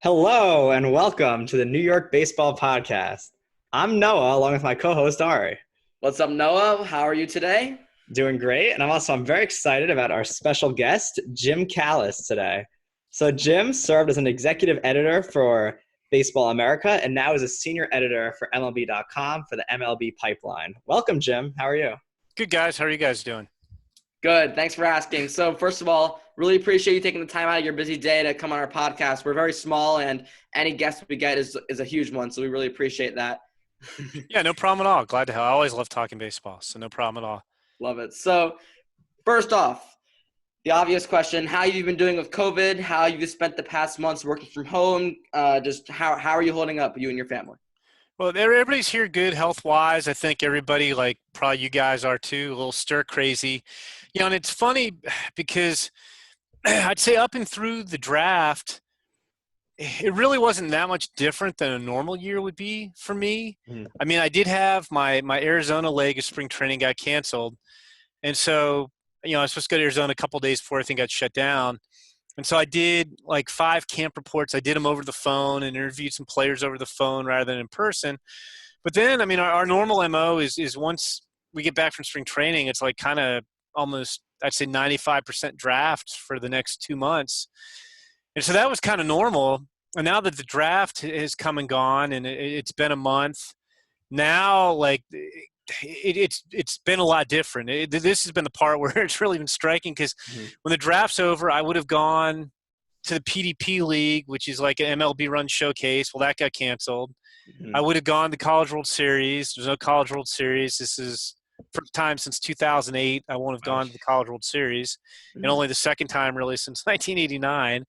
Hello and welcome to the New York Baseball Podcast. I'm Noah along with my co-host Ari. What's up, Noah? How are you today? Doing great, and I'm very excited about our special guest, Jim Callis, today. So Jim served as an executive editor for Baseball America and now is a senior editor for MLB.com for the MLB Pipeline. Welcome, Jim. How are you? Good, guys. How are you guys doing? Good. Thanks for asking. So first of all, really appreciate you taking the time out of your busy day to come on our podcast. We're very small, and any guest we get is a huge one, so we really appreciate that. Yeah, no problem at all. Glad to help. I always love talking baseball, so no problem at all. Love it. So first off, the obvious question, how have you been doing with COVID? How have you spent the past months working from home? Just how are you holding up, you and your family? Well, everybody's here good health-wise. I think everybody, like probably you guys are too, a little stir-crazy. And it's funny because I'd say up and through the draft, it really wasn't that much different than a normal year would be for me. I mean, I did have my Arizona leg of spring training got canceled. And so, I was supposed to go to Arizona a couple of days before everything got shut down. And so I did like 5 camp reports. I did them over the phone and interviewed some players over the phone rather than in person. But then, I mean, our normal MO is once we get back from spring training, it's like kind of almost, I'd say 95% draft for the next 2 months. And so that was kind of normal. And now that the draft has come and gone and it's been a month, now like it's been a lot different. This has been the part where it's really been striking because when the draft's over, I would have gone to the PDP League, which is like an MLB run showcase. Well, that got canceled. I would have gone to College World Series. There's no College World Series. This is first time since 2008 I won't have gone to the College World Series, and only the second time really since 1989.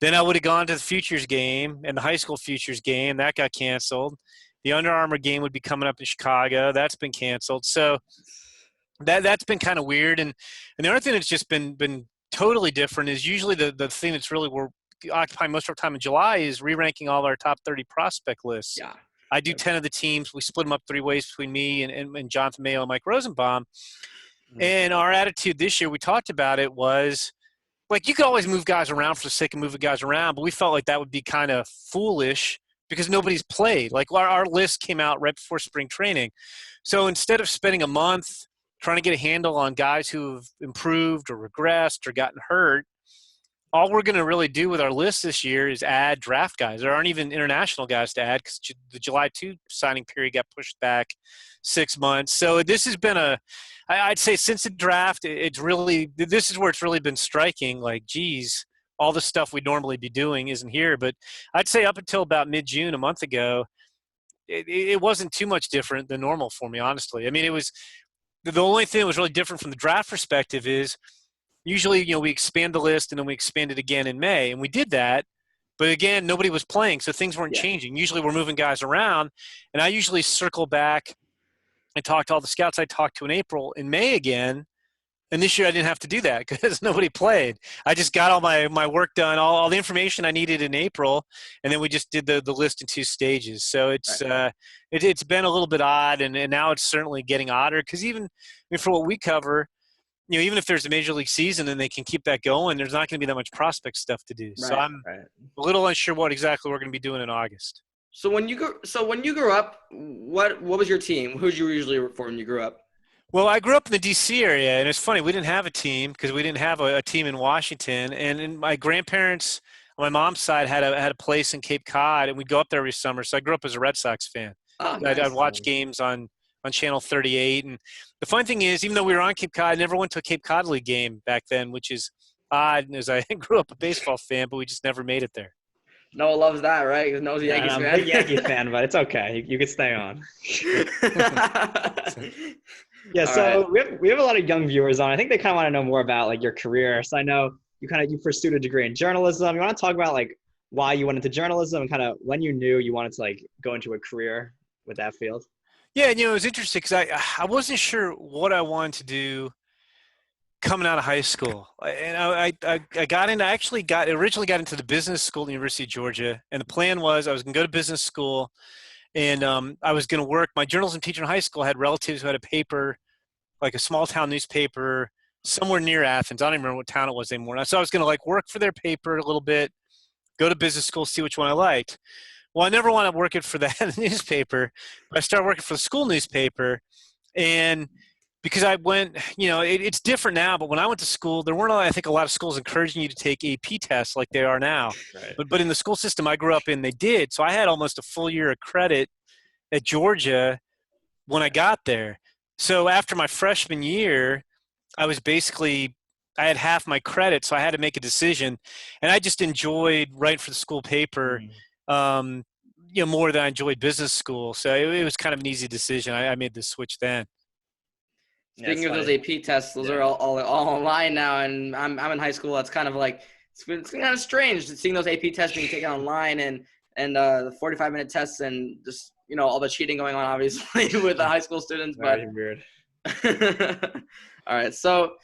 Then I would have gone to the Futures game and the high school Futures game. That got canceled. The Under Armour game would be coming up in Chicago. That's been canceled. So that's been kind of weird. And the other thing that's just been totally different is usually the thing that's really we're occupying most of our time in July is re-ranking all our top 30 prospect lists. Yeah. I do 10 of the teams. We split them up 3 ways between me and Jonathan Mayo and Mike Rosenbaum. And our attitude this year, we talked about it, was like you could always move guys around for the sake of moving guys around, but we felt like that would be kind of foolish because nobody's played. Like our list came out right before spring training. So instead of spending a month trying to get a handle on guys who have improved or regressed or gotten hurt, all we're going to really do with our list this year is add draft guys. There aren't even international guys to add because the July 2 signing period got pushed back 6 months. So this has been I'd say since the draft, this is where it's really been striking. Like, geez, all the stuff we'd normally be doing isn't here. But I'd say up until about mid-June, a month ago, it wasn't too much different than normal for me, honestly. I mean, it was the only thing that was really different from the draft perspective is usually, we expand the list and then we expand it again in May, and we did that. But again, nobody was playing, so things weren't changing. Usually we're moving guys around, and I usually circle back and talk to all the scouts I talked to in April in May again. And this year I didn't have to do that because nobody played. I just got all my work done, all the information I needed in April, and then we just did the list in 2 stages. So it's it's been a little bit odd, and now it's certainly getting odder because even for what we cover, even if there's a major league season and they can keep that going, there's not going to be that much prospect stuff to do. Right, so I'm a little unsure what exactly we're going to be doing in August. So when you grew up, what was your team? Who'd you usually root for when you grew up? Well, I grew up in the D.C. area, and it's funny. We didn't have a team because we didn't have a team in Washington. And my grandparents on my mom's side had a place in Cape Cod, and we'd go up there every summer. So I grew up as a Red Sox fan. Oh, nice. I'd watch games on Channel 38. And the fun thing is, even though we were on Cape Cod, I never went to a Cape Cod League game back then, which is odd as I grew up a baseball fan, but we just never made it there. Noah loves that, right? Because Noah's a Yankees fan. I'm a big Yankees fan, but it's okay. You can stay on. Yeah, so we have a lot of young viewers on. I think they kind of want to know more about like your career. So I know you pursued a degree in journalism. You want to talk about like why you went into journalism and kind of when you knew you wanted to like go into a career with that field? Yeah, it was interesting because I wasn't sure what I wanted to do coming out of high school. And I originally got into the business school at the University of Georgia. And the plan was I was going to go to business school and I was going to work. My journalism teacher in high school had relatives who had a paper, like a small town newspaper somewhere near Athens. I don't even remember what town it was anymore. So I was going to like work for their paper a little bit, go to business school, see which one I liked. Well, I never wanted to work it for that newspaper. But I started working for the school newspaper, and because I went, it's different now, but when I went to school, there weren't, I think, a lot of schools encouraging you to take AP tests like they are now. Right. But in the school system I grew up in, they did. So I had almost a full year of credit at Georgia when I got there. So after my freshman year, I had half my credit, so I had to make a decision. And I just enjoyed writing for the school paper, more than I enjoyed business school. So it was kind of an easy decision. I made the switch then. Speaking of those AP tests, those are all online now, and I'm in high school. That's kind of like it's kind of strange seeing those AP tests being taken online and the 45-minute tests and just all the cheating going on, obviously, with the high school students. Very weird. All right, so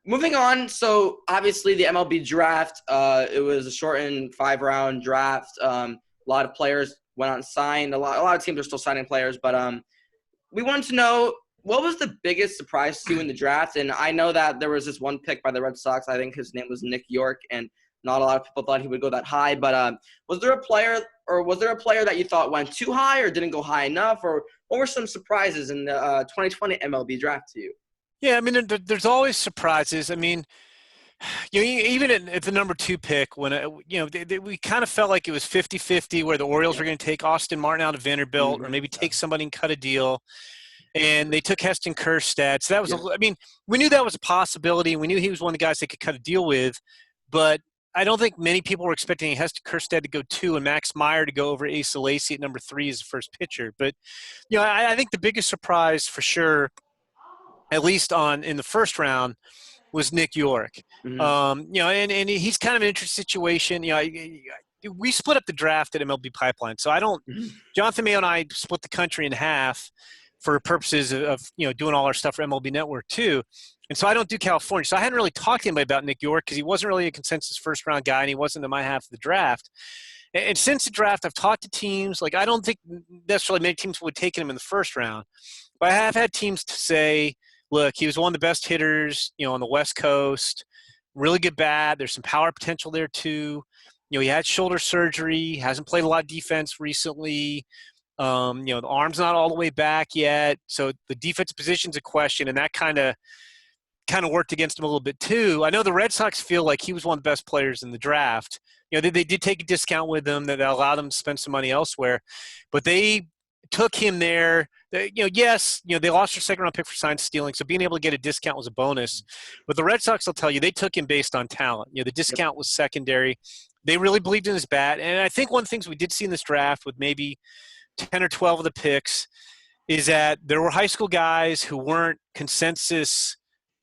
moving on. So obviously the MLB draft, it was a shortened 5-round draft. A lot of players went out and signed. A lot of teams are still signing players, but we wanted to know, what was the biggest surprise to you in the draft? And I know that there was this one pick by the Red Sox. I think his name was Nick York, and not a lot of people thought he would go that high. But was there a player that you thought went too high or didn't go high enough? Or what were some surprises in the 2020 MLB draft to you? Yeah, I mean, there's always surprises. I mean, even at the number 2 pick, when we kind of felt like it was 50-50, where the Orioles were going to take Austin Martin out of Vanderbilt, or maybe take somebody and cut a deal. And they took Heston Kjerstad. So that was, we knew that was a possibility. We knew he was one of the guys they could cut a deal with. But I don't think many people were expecting Heston Kjerstad to go 2 and Max Meyer to go over Asa Lacy at number 3 as the first pitcher. But, I think the biggest surprise for sure, at least in the first round, was Nick York. And he's kind of an interesting situation. We split up the draft at MLB Pipeline. So Jonathan Mayo and I split the country in half for purposes of doing all our stuff for MLB Network too. And so I don't do California. So I hadn't really talked to anybody about Nick York because he wasn't really a consensus first-round guy, and he wasn't in my half of the draft. And since the draft, I've talked to teams. Like, I don't think necessarily many teams would have taken him in the first round. But I have had teams to say, look, he was one of the best hitters, on the West Coast, really good bat. There's some power potential there too. He had shoulder surgery, hasn't played a lot of defense recently. The arm's not all the way back yet, so the defensive position's a question, and that kind of worked against him a little bit too. I know the Red Sox feel like he was one of the best players in the draft. They did take a discount with him that allowed them to spend some money elsewhere, but they took him there. They lost their second-round pick for sign stealing, so being able to get a discount was a bonus. But the Red Sox will tell you they took him based on talent. The discount was secondary. They really believed in his bat, and I think one of the things we did see in this draft with maybe 10 or 12 of the picks is that there were high school guys who weren't consensus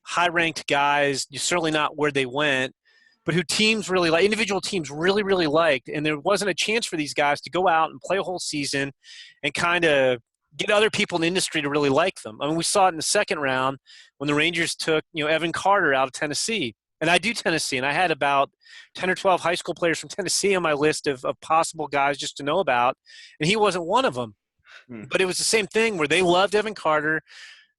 high-ranked guys, certainly not where they went, but who teams really like, individual teams really, really liked. And there wasn't a chance for these guys to go out and play a whole season and kind of get other people in the industry to really like them. I mean, we saw it in the second round when the Rangers took, Evan Carter out of Tennessee. And I do Tennessee, and I had about 10 or 12 high school players from Tennessee on my list of possible guys just to know about, and he wasn't one of them. But it was the same thing where they loved Evan Carter,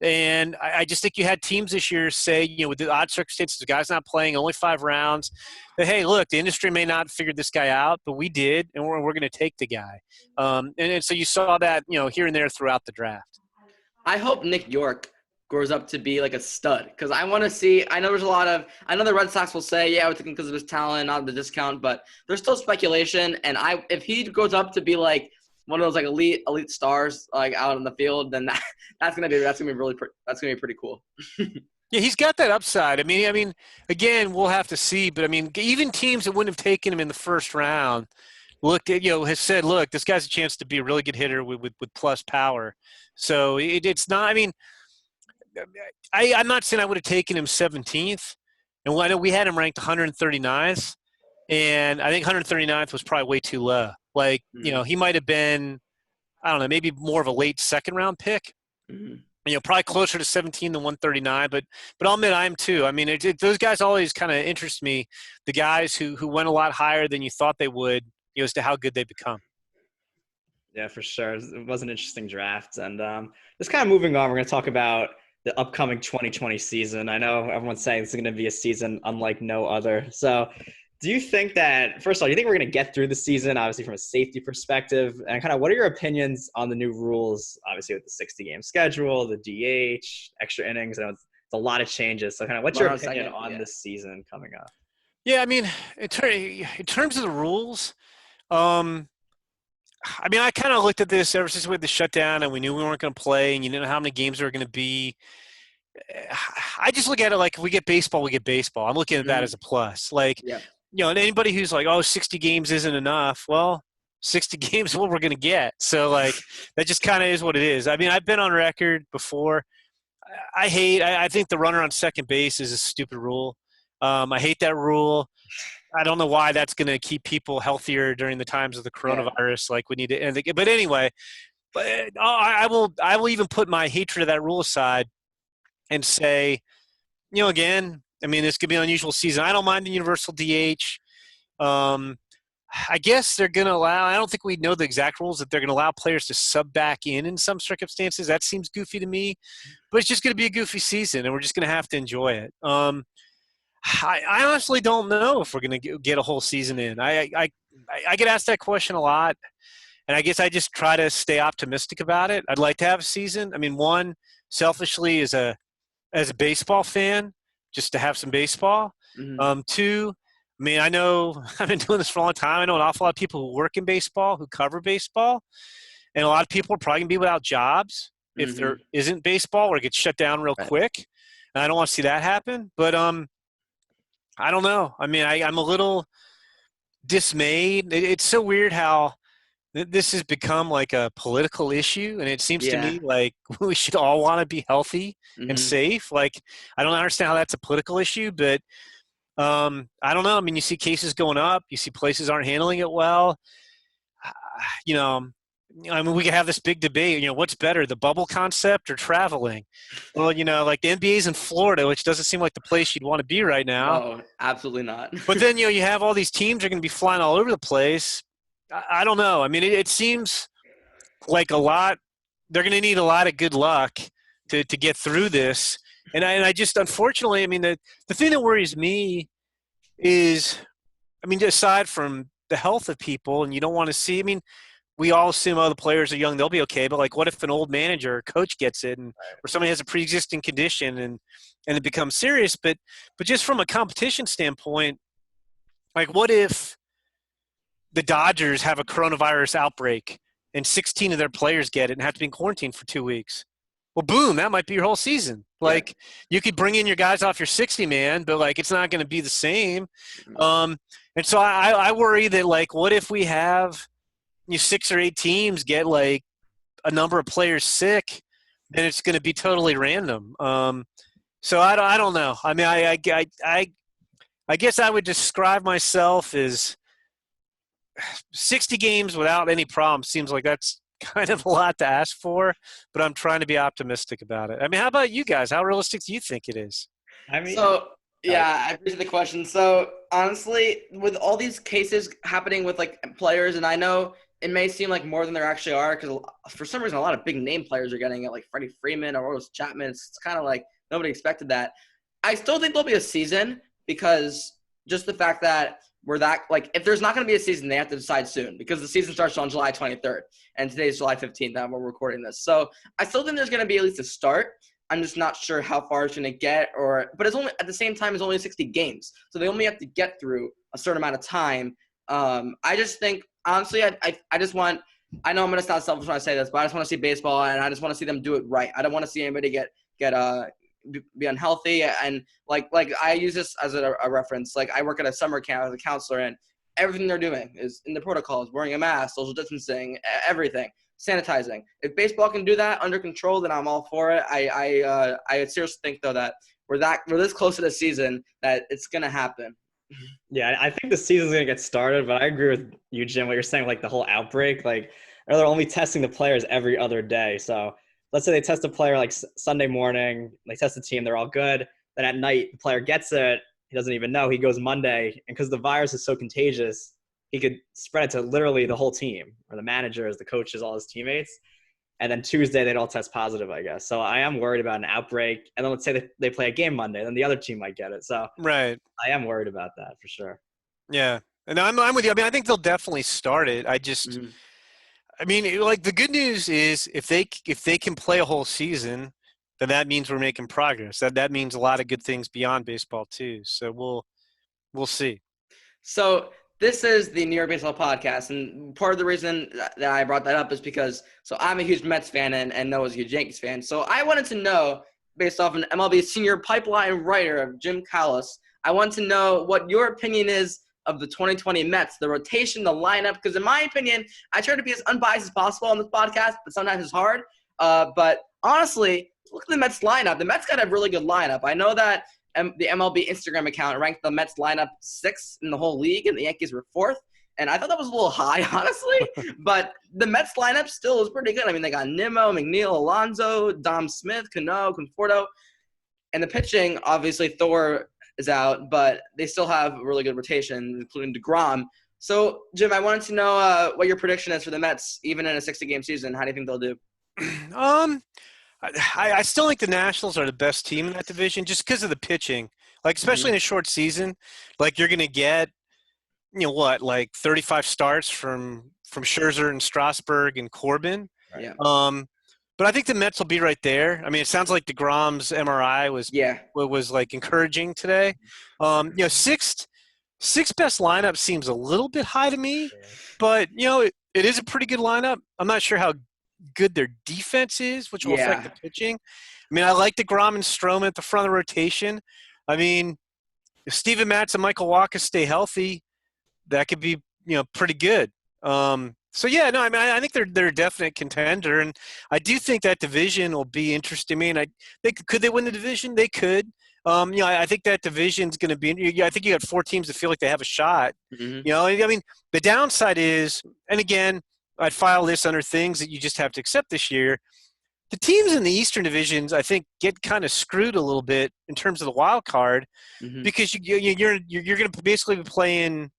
and I just think you had teams this year say, with the odd circumstances, the guy's not playing, only 5 rounds, that, hey, look, the industry may not have figured this guy out, but we did, and we're going to take the guy. And so you saw that, here and there throughout the draft. I hope Nick York grows up to be like a stud, because I want to see. I know the Red Sox will say, yeah, we're taking because of his talent, not the discount, but there's still speculation. And if he grows up to be like one of those like elite stars like out in the field, then that's gonna be pretty cool. Yeah, he's got that upside. I mean, again, we'll have to see. But I mean, even teams that wouldn't have taken him in the first round looked at, has said, look, this guy's a chance to be a really good hitter with plus power. So it's not. I mean, I'm not saying I would have taken him 17th, and I know we had him ranked 139th, and I think 139th was probably way too low. Like, he might have been, I don't know, maybe more of a late second-round pick. Probably closer to 17 than 139, but I'll admit I am too. I mean, those guys always kind of interest me, the guys who went a lot higher than you thought they would, as to how good they become. Yeah, for sure. It was an interesting draft. And just kind of moving on, we're going to talk about the upcoming 2020 season. I know everyone's saying this is going to be a season unlike no other. So Do you think that, first of all, do you think we're going to get through the season, obviously from a safety perspective? And kind of what are your opinions on the new rules, obviously with the 60-game schedule, the DH, extra innings? I know it's a lot of changes. So kind of what's your opinion on this season coming up? Yeah, I mean, in terms of the rules, I mean, I kind of looked at this ever since we had the shutdown and we knew we weren't going to play and you didn't know how many games there were going to be. I just look at it like if we get baseball, we get baseball. I'm looking at that as a plus. Like, and anybody who's like, oh, 60 games isn't enough. Well, 60 games is what we're going to get. So, like, that just kind of is what it is. I mean, I've been on record before. I think the runner on second base is a stupid rule. I hate that rule. I don't know why that's going to keep people healthier during the times of the coronavirus. Like we need to end it. But anyway, I will even put my hatred of that rule aside and say, again, I mean, this could be an unusual season. I don't mind the universal DH. I guess they're going to allow – I don't think we know the exact rules that they're going to allow players to sub back in some circumstances. That seems goofy to me. But it's just going to be a goofy season, and we're just going to have to enjoy it. I honestly don't know if we're going to get a whole season in. I get asked that question a lot, and I guess I just try to stay optimistic about it. I'd like to have a season. I mean, one, selfishly, as a baseball fan, just to have some baseball. Mm-hmm. Two, I mean, I know I've been doing this for a long time. I know an awful lot of people who work in baseball, who cover baseball, and a lot of people are probably going to be without jobs if there isn't baseball or it gets shut down real quick. And I don't want to see that happen. But I don't know. I mean, I'm a little dismayed. It's so weird how this has become like a political issue, and it seems to me like we should all want to be healthy and safe. Like, I don't understand how that's a political issue, but I don't know. I mean, you see cases going up. You see places aren't handling it well. I mean, we could have this big debate, what's better, the bubble concept or traveling? Well, like the NBA's in Florida, which doesn't seem like the place you'd want to be right now. No, absolutely not. But then, you have all these teams are going to be flying all over the place. I don't know. I mean, it seems like they're going to need a lot of good luck to get through this. And I just, unfortunately, I mean, the thing that worries me is, I mean, aside from the health of people, and you don't want to see, I mean, we all assume, the players are young, they'll be okay. But, like, what if an old manager or coach gets it or somebody has a pre-existing condition and it becomes serious? But just from a competition standpoint, like, what if the Dodgers have a coronavirus outbreak and 16 of their players get it and have to be in quarantine for 2 weeks? Well, boom, that might be your whole season. Like, you could bring in your guys off your 60-man, but, like, it's not going to be the same. And so I worry that, like, what if we have 6 or 8 teams get, like, a number of players sick, then it's going to be totally random. So I don't know. I mean, I guess I would describe myself as 60 games without any problem seems like that's kind of a lot to ask for, but I'm trying to be optimistic about it. I mean, how about you guys? How realistic do you think it is? I mean, I appreciate the question. So honestly, with all these cases happening with, like, players, and I know it may seem like more than there actually are, because for some reason a lot of big name players are getting it, like Freddie Freeman or Rose Chapman. It's kind of like nobody expected that. I still think there'll be a season, because just the fact that we're that, like, if there's not going to be a season, they have to decide soon, because the season starts on July 23rd, and today's July 15th, and we're recording this. So I still think there's going to be at least a start. I'm just not sure how far it's going to get, but it's only, at the same time, it's only 60 games, so they only have to get through a certain amount of time. I just think, honestly, I just want, I know I'm going to sound selfish when I say this, but I just want to see baseball, and I just want to see them do it right. I don't want to see anybody be unhealthy. And like I use this as a reference. Like, I work at a summer camp as a counselor, and everything they're doing is in the protocols, wearing a mask, social distancing, everything, sanitizing. If baseball can do that under control, then I'm all for it. I seriously think, though, that we're this close to the season that it's going to happen. Yeah, I think the season's going to get started, but I agree with you, Jim, what you're saying, like the whole outbreak, like, or they're only testing the players every other day. So let's say they test a player like Sunday morning, they test the team, they're all good. Then at night, the player gets it. He doesn't even know. He goes Monday. And because the virus is so contagious, he could spread it to literally the whole team, or the managers, the coaches, all his teammates. And then Tuesday, they'd all test positive, I guess. So I am worried about an outbreak. And then let's say they play a game Monday, then the other team might get it. So right, I am worried about that for sure. Yeah. And I'm with you. I mean, I think they'll definitely start it. Mhm. I mean, like the good news is if they can play a whole season, then that means we're making progress. That means a lot of good things beyond baseball too. So we'll see. So this is the New York Baseball Podcast, and part of the reason that I brought that up is because I'm a huge Mets fan and Noah's a huge Yankees fan. So I wanted to know, based off an MLB senior pipeline writer, Jim Callis, I want to know what your opinion is of the 2020 Mets, the rotation, the lineup. Because in my opinion, I try to be as unbiased as possible on this podcast, but sometimes it's hard. But honestly, look at the Mets lineup. The Mets got a really good lineup. I know that the MLB Instagram account ranked the Mets lineup 6th in the whole league, and the Yankees were 4th. And I thought that was a little high, honestly. But the Mets lineup still is pretty good. I mean, they got Nimmo, McNeil, Alonso, Dom Smith, Cano, Conforto. And the pitching, obviously, Thor is out, but they still have a really good rotation, including DeGrom. So, Jim, I wanted to know what your prediction is for the Mets, even in a 60-game season. How do you think they'll do? I still think the Nationals are the best team in that division just because of the pitching. Like, especially in a short season, like you're going to get, like 35 starts from Scherzer and Strasburg and Corbin. Yeah. But I think the Mets will be right there. I mean, it sounds like DeGrom's MRI was like encouraging today. Sixth best lineup seems a little bit high to me, but it is a pretty good lineup. I'm not sure how good their defense is, which will affect the pitching. I mean, I like DeGrom and Stroman at the front of the rotation. I mean, if Steven Matz and Michael Wacha stay healthy, that could be, pretty good. I think they're a definite contender, and I do think that division will be interesting. I mean, could they win the division? They could. I think that division's going to be. I think you got 4 teams that feel like they have a shot. Mm-hmm. I mean, the downside is, and again, I'd file this under things that you just have to accept this year. The teams in the Eastern divisions, I think, get kind of screwed a little bit in terms of the wild card because you're going to basically be playing.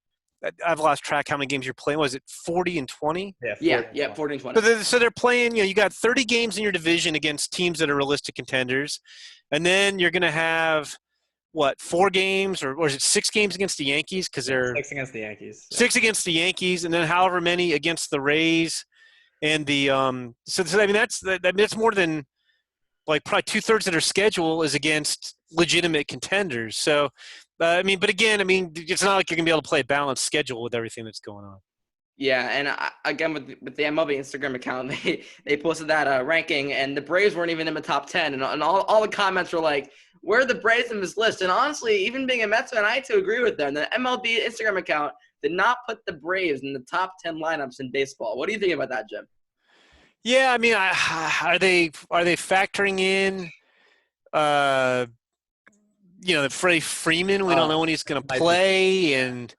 I've lost track how many games you're playing. Was it 40 and 20? Yeah, 40 and 20. So they're playing. You got 30 games in your division against teams that are realistic contenders, and then you're going to have 4 games or is it 6 games against the Yankees because they're 6 against the Yankees. 6 against the Yankees, and then however many against the Rays, and the So I mean that's more than like probably 2/3 of their schedule is against legitimate contenders. So but again, it's not like you're gonna be able to play a balanced schedule with everything that's going on. Yeah, and again with the MLB Instagram account, they posted that ranking, and the Braves weren't even in the top 10, and all the comments were like, where are the Braves in this list? And honestly, even being a Mets fan, I had to agree with them. The MLB Instagram account did not put the Braves in the top 10 lineups in baseball. What do you think about that, Jim? Yeah, I mean, are they factoring in, Freddie Freeman? We don't know when he's going to play, and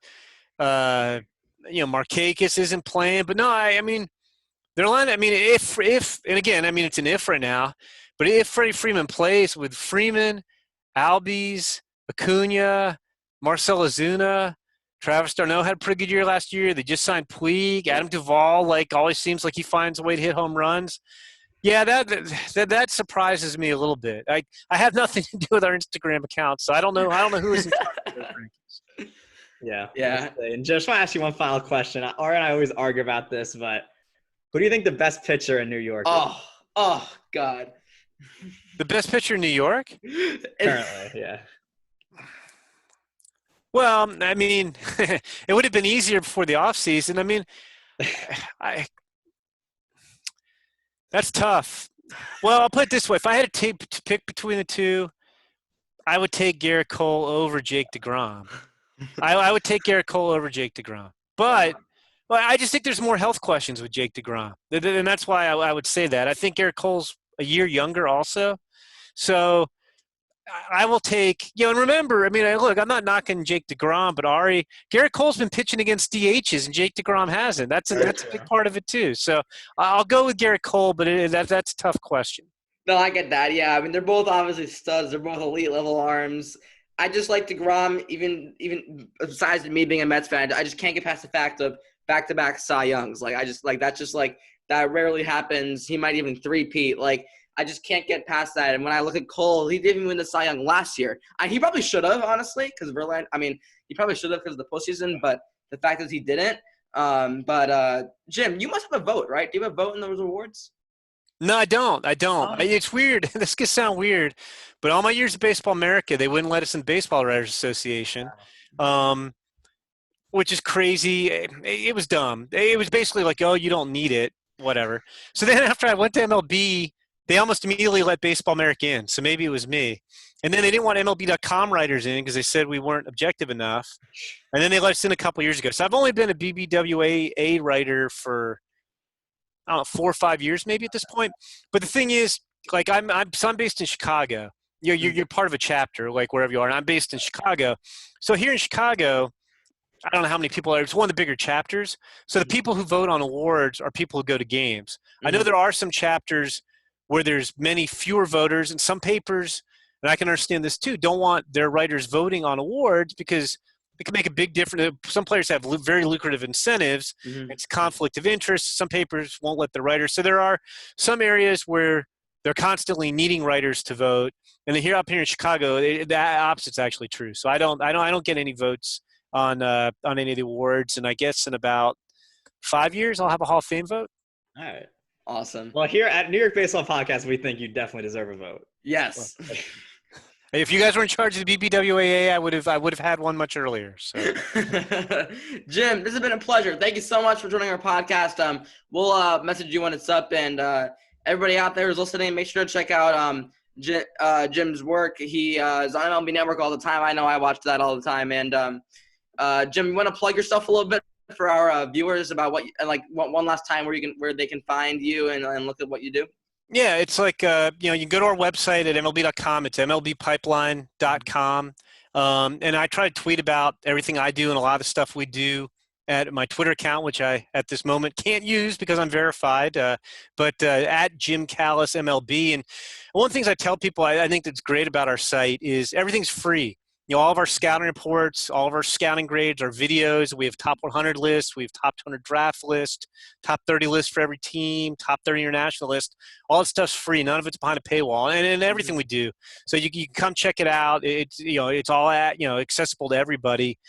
Markakis isn't playing. But no, I mean, their line. I mean, if and again, I mean, it's an if right now. But if Freddie Freeman plays with Freeman, Albies, Acuna, Marcell Ozuna, Travis d'Arnaud had a pretty good year last year. They just signed Puig. Adam Duvall, always seems like he finds a way to hit home runs. Yeah, that surprises me a little bit. I have nothing to do with our Instagram account, so I don't know who is in charge of those rankings. Yeah. And just want to ask you one final question. Ari and I always argue about this, but who do you think the best pitcher in New York is? Oh, God. The best pitcher in New York? Currently, yeah. Well, I mean, it would have been easier before the offseason. I mean, that's tough. Well, I'll put it this way. If I had to pick between the two, I would take Garrett Cole over Jake DeGrom. I would take Garrett Cole over Jake DeGrom. But I just think there's more health questions with Jake DeGrom. And that's why I would say that. I think Garrett Cole's a year younger also. So I will take, and remember, I mean, look, I'm not knocking Jake DeGrom, but Garrett Cole's been pitching against DHs, and Jake DeGrom hasn't. That's a big part of it too. So I'll go with Garrett Cole, but that's a tough question. No, I get that. Yeah, I mean, they're both obviously studs. They're both elite level arms. I just like DeGrom, even besides me being a Mets fan, I just can't get past the fact of back-to-back Cy Youngs. That rarely happens. He might even three-peat. I just can't get past that. And when I look at Cole, he didn't even win the Cy Young last year. He probably should have, honestly, because Verlander. I mean, he probably should have because of the postseason. But the fact is he didn't. Jim, you must have a vote, right? Do you have a vote in those awards? No, I don't. Oh. It's weird. This could sound weird, but all my years of Baseball America, they wouldn't let us in the Baseball Writers Association, which is crazy. It was dumb. It was basically like, oh, you don't need it, whatever. So then after I went to MLB, they almost immediately let Baseball America in. So maybe it was me. And then they didn't want MLB.com writers in because they said we weren't objective enough. And then they let us in a couple years ago. So I've only been a BBWA writer for, I don't know, 4 or 5 years maybe at this point. But the thing is, like I'm based in Chicago. You're part of a chapter, like wherever you are. And I'm based in Chicago. So here in Chicago, I don't know how many people are. It's one of the bigger chapters. So the people who vote on awards are people who go to games. I know there are some chapters where there's many fewer voters, and some papers, and I can understand this too, don't want their writers voting on awards because it can make a big difference. Some players have very lucrative incentives. It's conflict of interest. Some papers won't let the writers. So there are some areas where they're constantly needing writers to vote. And then up here in Chicago, the opposite's actually true. So I don't get any votes on any of the awards. And I guess in about 5 years, I'll have a Hall of Fame vote. All right. Awesome. Well, here at New York Baseball Podcast, we think you definitely deserve a vote. Yes. If you guys were in charge of the BBWAA, I would have had one much earlier. So, Jim, this has been a pleasure. Thank you so much for joining our podcast. We'll message you when it's up, and everybody out there who's listening, make sure to check out Jim's work. He is on MLB Network all the time. I know I watch that all the time. And Jim, you want to plug yourself a little bit for our viewers about one last time where they can find you and look at what you do? Yeah, it's like, you can go to our website at MLB.com. It's MLBpipeline.com. And I try to tweet about everything I do and a lot of the stuff we do at my Twitter account, which I, at this moment, can't use because I'm verified, but at Jim Callis MLB. And one of the things I tell people I think that's great about our site is everything's free. All of our scouting reports, all of our scouting grades, our videos, we have top 100 lists, we have top 200 draft list, top 30 list for every team, top 30 international list. All that stuff's free. None of it's behind a paywall, and everything we do. So you can come check it out. It's all accessible to everybody.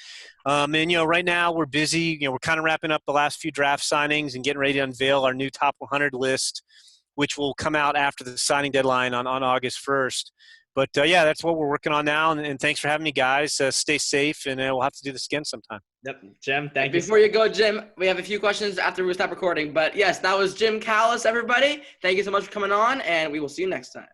And right now we're busy. We're kind of wrapping up the last few draft signings and getting ready to unveil our new top 100 list, which will come out after the signing deadline on August 1st. But, that's what we're working on now. And thanks for having me, guys. Stay safe, and we'll have to do this again sometime. Yep. Jim, thank you. Before you go, Jim, we have a few questions after we stop recording. But, yes, that was Jim Callis, everybody. Thank you so much for coming on, and we will see you next time.